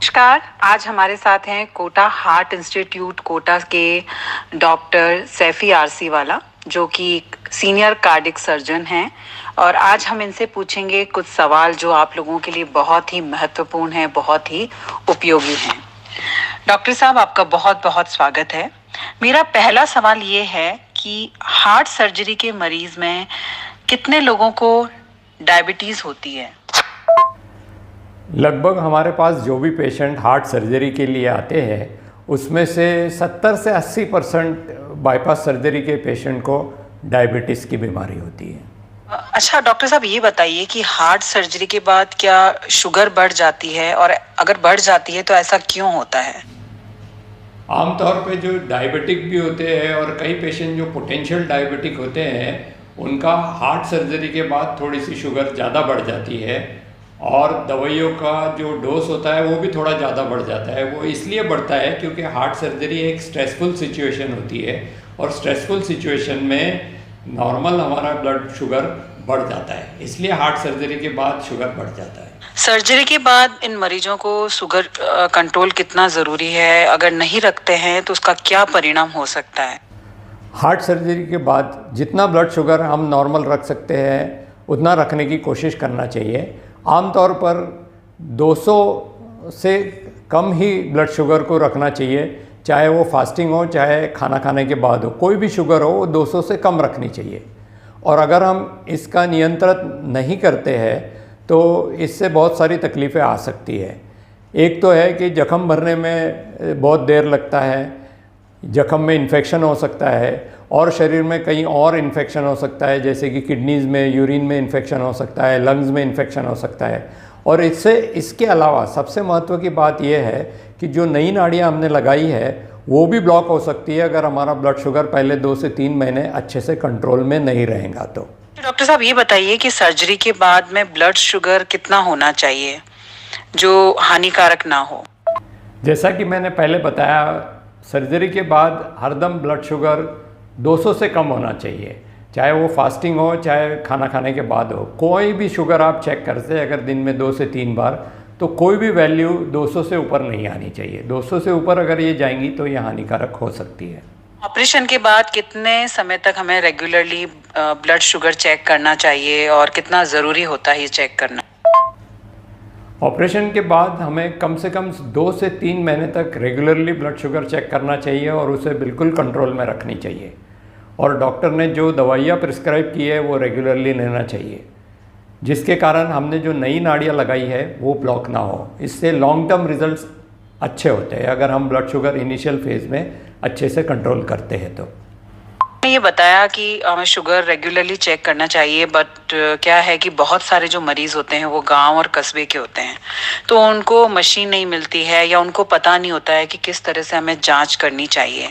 नमस्कार। आज हमारे साथ हैं कोटा हार्ट इंस्टीट्यूट कोटा के डॉक्टर सैफी आरसी वाला, जो कि सीनियर कार्डिक सर्जन हैं। और आज हम इनसे पूछेंगे कुछ सवाल जो आप लोगों के लिए बहुत ही महत्वपूर्ण है, बहुत ही उपयोगी हैं। डॉक्टर साहब, आपका बहुत बहुत स्वागत है। मेरा पहला सवाल ये है कि हार्ट सर्जरी के मरीज में कितने लोगों को डायबिटीज होती है? लगभग हमारे पास जो भी पेशेंट हार्ट सर्जरी के लिए आते हैं उसमें से 70 से 80% बाईपास सर्जरी के पेशेंट को डायबिटीज़ की बीमारी होती है। अच्छा डॉक्टर साहब, ये बताइए कि हार्ट सर्जरी के बाद क्या शुगर बढ़ जाती है, और अगर बढ़ जाती है तो ऐसा क्यों होता है? आमतौर पे जो डायबिटिक भी होते हैं और कई पेशेंट जो पोटेंशियल डायबिटिक होते हैं उनका हार्ट सर्जरी के बाद थोड़ी सी शुगर ज़्यादा बढ़ जाती है और दवाइयों का जो डोज होता है वो भी थोड़ा ज़्यादा बढ़ जाता है। वो इसलिए बढ़ता है क्योंकि हार्ट सर्जरी एक स्ट्रेसफुल सिचुएशन होती है और स्ट्रेसफुल सिचुएशन में नॉर्मल हमारा ब्लड शुगर बढ़ जाता है, इसलिए हार्ट सर्जरी के बाद शुगर बढ़ जाता है। सर्जरी के बाद इन मरीजों को शुगर कंट्रोल कितना ज़रूरी है? अगर नहीं रखते हैं तो उसका क्या परिणाम हो सकता है? हार्ट सर्जरी के बाद जितना ब्लड शुगर हम नॉर्मल रख सकते हैं उतना रखने की कोशिश करना चाहिए। आमतौर पर 200 से कम ही ब्लड शुगर को रखना चाहिए, चाहे वो फास्टिंग हो चाहे खाना खाने के बाद हो। कोई भी शुगर हो वो 200 से कम रखनी चाहिए। और अगर हम इसका नियंत्रण नहीं करते हैं तो इससे बहुत सारी तकलीफ़ें आ सकती है। एक तो है कि जख्म भरने में बहुत देर लगता है, जख्म में इन्फेक्शन हो सकता है और शरीर में कहीं और इन्फेक्शन हो सकता है, जैसे कि किडनीज़ में, यूरिन में इन्फेक्शन हो सकता है, लंग्स में इन्फेक्शन हो सकता है। और इसके अलावा सबसे महत्व की बात यह है कि जो नई नाड़ियाँ हमने लगाई है वो भी ब्लॉक हो सकती है अगर हमारा ब्लड शुगर पहले 2 से 3 महीने अच्छे से कंट्रोल में नहीं रहेगा तो। डॉक्टर साहब, ये बताइए कि सर्जरी के बाद में ब्लड शुगर कितना होना चाहिए जो हानिकारक ना हो? जैसा कि मैंने पहले बताया, सर्जरी के बाद हरदम ब्लड शुगर 200 से कम होना चाहिए, चाहे वो फास्टिंग हो चाहे खाना खाने के बाद हो। कोई भी शुगर आप चेक करते हैं अगर दिन में 2 से 3 बार, तो कोई भी वैल्यू 200 से ऊपर नहीं आनी चाहिए। 200 से ऊपर अगर ये जाएंगी तो ये हानिकारक हो सकती है। ऑपरेशन के बाद कितने समय तक हमें रेगुलरली ब्लड शुगर चेक करना चाहिए और कितना ज़रूरी होता है ये चेक करना? ऑपरेशन के बाद हमें कम से कम 2 से 3 महीने तक रेगुलरली ब्लड शुगर चेक करना चाहिए और उसे बिल्कुल कंट्रोल में रखनी चाहिए। और डॉक्टर ने जो दवाइयाँ प्रिस्क्राइब की है वो रेगुलरली लेना चाहिए, जिसके कारण हमने जो नई नाड़ियाँ लगाई है वो ब्लॉक ना हो। इससे लॉन्ग टर्म रिजल्ट्स अच्छे होते हैं अगर हम ब्लड शुगर इनिशियल फेज़ में अच्छे से कंट्रोल करते हैं तो। ये बताया कि हमें शुगर रेगुलरली चेक करना चाहिए, बट क्या है कि बहुत सारे जो मरीज होते हैं वो गांव और कस्बे के होते हैं, तो उनको मशीन नहीं मिलती है या उनको पता नहीं होता है कि किस तरह से हमें जांच करनी चाहिए।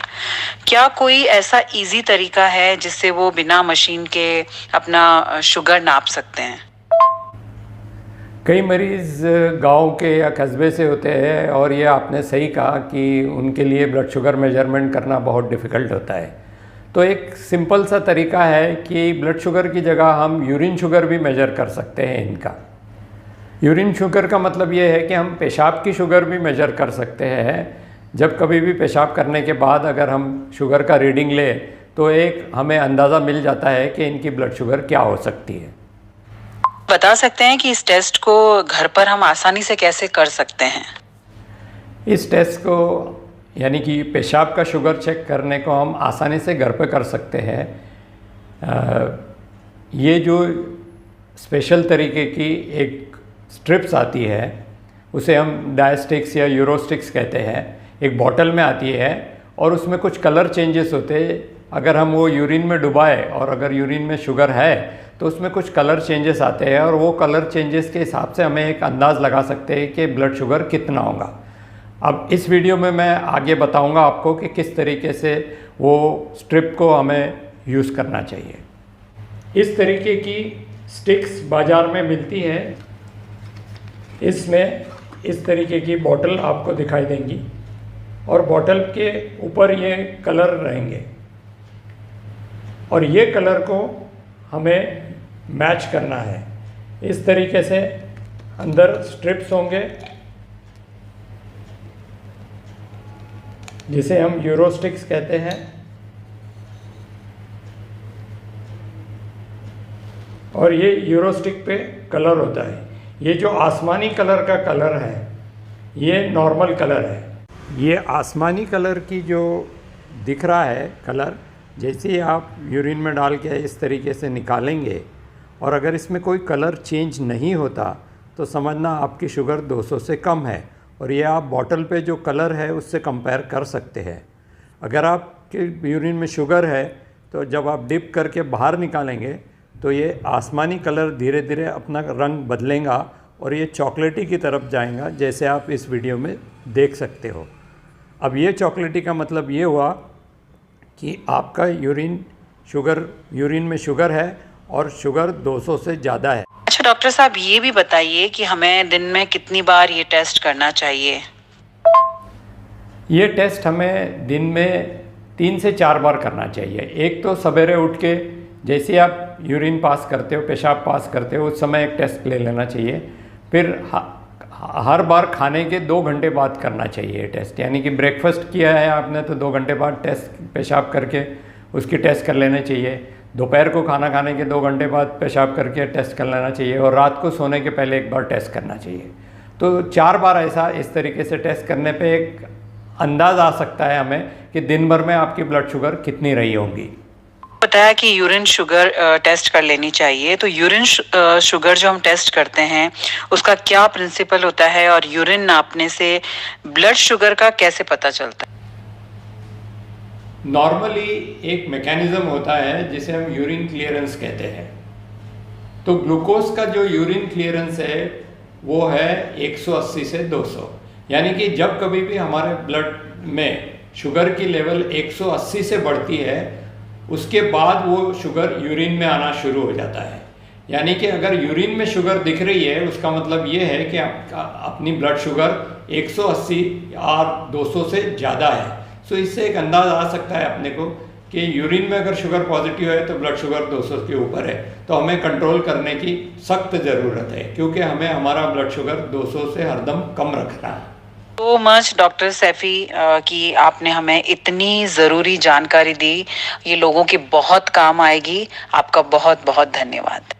क्या कोई ऐसा इजी तरीका है जिससे वो बिना मशीन के अपना शुगर नाप सकते हैं? कई मरीज़ गांव के या कस्बे से होते हैं और ये आपने सही कहा कि उनके लिए ब्लड शुगर मेजरमेंट करना बहुत डिफ़िकल्ट होता है। तो एक सिंपल सा तरीका है कि ब्लड शुगर की जगह हम यूरिन शुगर भी मेजर कर सकते हैं इनका। यूरिन शुगर का मतलब ये है कि हम पेशाब की शुगर भी मेजर कर सकते हैं। जब कभी भी पेशाब करने के बाद अगर हम शुगर का रीडिंग लें तो एक हमें अंदाज़ा मिल जाता है कि इनकी ब्लड शुगर क्या हो सकती है। बता सकते हैं कि इस टेस्ट को घर पर हम आसानी से कैसे कर सकते हैं? इस टेस्ट को यानी कि पेशाब का शुगर चेक करने को हम आसानी से घर पे कर सकते हैं। ये जो स्पेशल तरीके की एक स्ट्रिप्स आती है उसे हम डायस्टिक्स या यूरोस्टिक्स कहते हैं, एक बॉटल में आती है और उसमें कुछ कलर चेंजेस होते हैं। अगर हम वो यूरिन में डुबाए और अगर यूरिन में शुगर है तो उसमें कुछ कलर चेंजेस आते हैं और वो कलर चेंजेस के हिसाब से हमें एक अंदाज़ लगा सकते हैं कि ब्लड शुगर कितना होगा। अब इस वीडियो में मैं आगे बताऊंगा आपको कि किस तरीके से वो स्ट्रिप को हमें यूज़ करना चाहिए। इस तरीके की स्टिक्स बाज़ार में मिलती हैं। इसमें इस तरीके की बॉटल आपको दिखाई देंगी और बॉटल के ऊपर ये कलर रहेंगे और ये कलर को हमें मैच करना है। इस तरीके से अंदर स्ट्रिप्स होंगे जिसे हम यूरोस्टिक्स कहते हैं, और ये यूरोस्टिक पे कलर होता है। ये जो आसमानी कलर का कलर है ये नॉर्मल कलर है। ये आसमानी कलर की जो दिख रहा है कलर, जैसे ही आप यूरिन में डाल के इस तरीके से निकालेंगे और अगर इसमें कोई कलर चेंज नहीं होता तो समझना आपकी शुगर 200 से कम है। और ये आप बॉटल पे जो कलर है उससे कंपेयर कर सकते हैं। अगर आपके यूरिन में शुगर है तो जब आप डिप करके बाहर निकालेंगे तो ये आसमानी कलर धीरे धीरे अपना रंग बदलेगा और ये चॉकलेटी की तरफ जाएगा, जैसे आप इस वीडियो में देख सकते हो। अब ये चॉकलेटी का मतलब ये हुआ कि आपका यूरिन में शुगर है और शुगर 200 से ज़्यादा है। अच्छा डॉक्टर साहब, ये भी बताइए कि हमें दिन में कितनी बार ये टेस्ट करना चाहिए? ये टेस्ट हमें दिन में 3 से 4 बार करना चाहिए। एक तो सवेरे उठ के जैसे आप यूरिन पास करते हो, पेशाब पास करते हो, उस समय एक टेस्ट ले लेना चाहिए। फिर हर बार खाने के 2 घंटे बाद करना चाहिए टेस्ट, यानी कि ब्रेकफास्ट किया है आपने तो 2 घंटे बाद टेस्ट पेशाब करके उसकी टेस्ट कर लेना चाहिए। दोपहर को खाना खाने के 2 घंटे बाद पेशाब करके टेस्ट कर लेना चाहिए और रात को सोने के पहले एक बार टेस्ट करना चाहिए। तो 4 बार ऐसा इस तरीके से टेस्ट करने पे एक अंदाज़ आ सकता है हमें कि दिन भर में आपकी ब्लड शुगर कितनी रही होगी। बताया कि यूरिन शुगर टेस्ट कर लेनी चाहिए, तो यूरिन शुगर जो हम टेस्ट करते हैं उसका क्या प्रिंसिपल होता है और यूरिन नापने से ब्लड शुगर का कैसे पता चलता है? नॉर्मली एक मैकेनिज्म होता है जिसे हम यूरिन क्लियरेंस कहते हैं। तो ग्लूकोज का जो यूरिन क्लियरेंस है वो है 180 से 200, यानी कि जब कभी भी हमारे ब्लड में शुगर की लेवल 180 से बढ़ती है उसके बाद वो शुगर यूरिन में आना शुरू हो जाता है। यानी कि अगर यूरिन में शुगर दिख रही है उसका मतलब ये है कि आपका अपनी ब्लड शुगर 180 और 200 से ज़्यादा है। सो इससे एक अंदाज़ आ सकता है अपने को कि यूरिन में अगर शुगर पॉजिटिव है तो ब्लड शुगर 200 के ऊपर है, तो हमें कंट्रोल करने की सख्त ज़रूरत है, क्योंकि हमें हमारा ब्लड शुगर 200 से हरदम कम रखना है। तो मच डॉक्टर सैफी कि आपने हमें इतनी ज़रूरी जानकारी दी, ये लोगों के बहुत काम आएगी। आपका बहुत बहुत धन्यवाद।